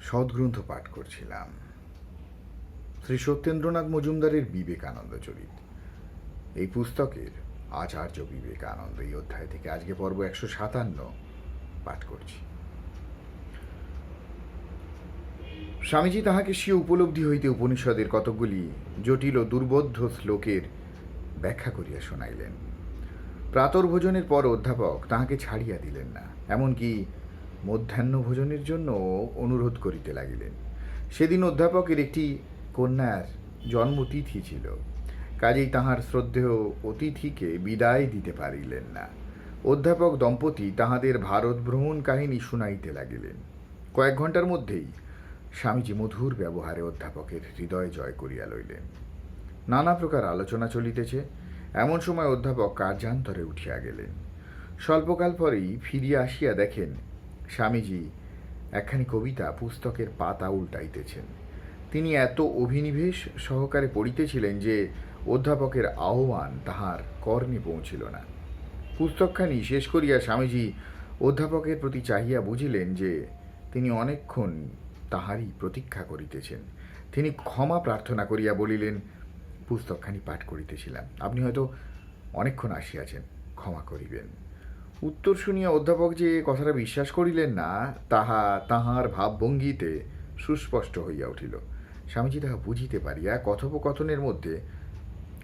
সদ্গ্রন্থ পাঠ করছিলাম, শ্রী সত্যেন্দ্রনাথ মজুমদারের বিবেকানন্দ চরিত। এই পুস্তকের আচার্য বিবেকানন্দ এই অধ্যায় থেকে আজকে পর্ব 157 পাঠ করছি। স্বামীজি তাহাকে স্বীয় উপলব্ধি হইতে উপনিষদের কতকগুলি জটিল ও দুর্বোধ্য শ্লোকের ব্যাখ্যা করিয়া শোনাইলেন। প্রাতর্ভোজনের পর অধ্যাপক তাহাকে ছাড়িয়া দিলেন না, এমনকি মধ্যাহ্ন ভোজনের জন্য অনুরোধ করিতে লাগিলেন। সেদিন অধ্যাপকের একটি কন্যার জন্মতিথি ছিল, কাজেই তাহার শ্রদ্ধেয় অতিথিকে বিদায় দিতে পারিলেন না। অধ্যাপক দম্পতি তাহাদের ভারত ভ্রমণ কাহিনী শুনাইতে লাগিলেন। কয়েক ঘণ্টার মধ্যেই স্বামীজি মধুর ব্যবহারে অধ্যাপকের হৃদয় জয় করিয়া লইলেন। নানা প্রকার আলোচনা চলিতেছে, এমন সময় অধ্যাপক কার্যান্তরে উঠিয়া গেলেন। স্বল্পকাল পরেই ফিরিয়া আসিয়া দেখেন স্বামীজি একখানি কবিতা পুস্তকের পাতা উল্টাইতেছেন। তিনি এত অভিনিবেশ সহকারে পড়িতেছিলেন যে অধ্যাপকের আহ্বান তাহার কর্ণে পৌঁছিল না। পুস্তকখানি শেষ করিয়া স্বামীজি অধ্যাপকের প্রতি চাহিয়া বুঝিলেন যে তিনি অনেকক্ষণ তাহারই প্রতীক্ষা করিতেছেন। তিনি ক্ষমা প্রার্থনা করিয়া বলিলেন, পুস্তকখানি পাঠ করিতেছিলাম, আপনি হয়তো অনেকক্ষণ আসিয়াছেন, ক্ষমা করিবেন। উত্তর শুনিয়া অধ্যাপক যে কথাটা বিশ্বাস করিলেন না, তাহা তাহার ভাবভঙ্গিতে সুস্পষ্ট হইয়া উঠিল। স্বামীজি তাহা বুঝিতে পারিয়া কথোপকথনের মধ্যে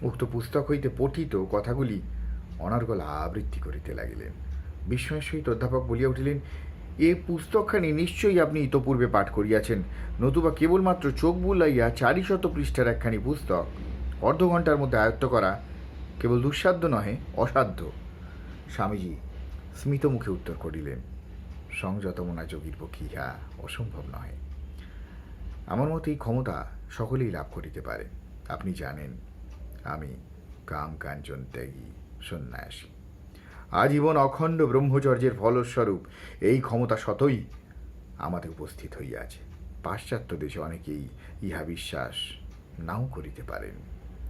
উক্ত পুস্তক হইতে পঠিত কথাগুলি অনর্গল আবৃত্তি করিতে লাগিলেন। বিস্ময়ের সহিত অধ্যাপক বলিয়া উঠিলেন, এ পুস্তকখানি নিশ্চয়ই আপনি ইতপূর্বে পাঠ করিয়াছেন, নতুবা কেবলমাত্র চোখ বুলাইয়া 400 পৃষ্ঠার একখানি পুস্তক অর্ধ ঘণ্টার মধ্যে আয়ত্ত করা কেবল দুঃসাধ্য নহে, অসাধ্য। স্বামীজি স্মিত মুখে উত্তর করিলেন, সংযতমনা যোগীর পক্ষে ইহা অসম্ভব নহে। আমার মতে এই ক্ষমতা সকলেই লাভ করিতে পারে। আপনি জানেন আমি কাম কাঞ্চন ত্যাগী সন্ন্যাসী। আজীবন অখণ্ড ব্রহ্মচর্যের ফলস্বরূপ এই ক্ষমতা শতই আমাদের উপস্থিত হইয়াছে। পাশ্চাত্য দেশে অনেকেই ইহা বিশ্বাস নাও করিতে পারেন,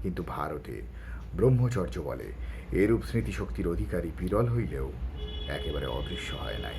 কিন্তু ভারতে ব্রহ্মচর্য বলে এরূপ স্মৃতিশক্তির অধিকারী বিরল হইলেও একেবারে অদৃশ্য হয় নাই।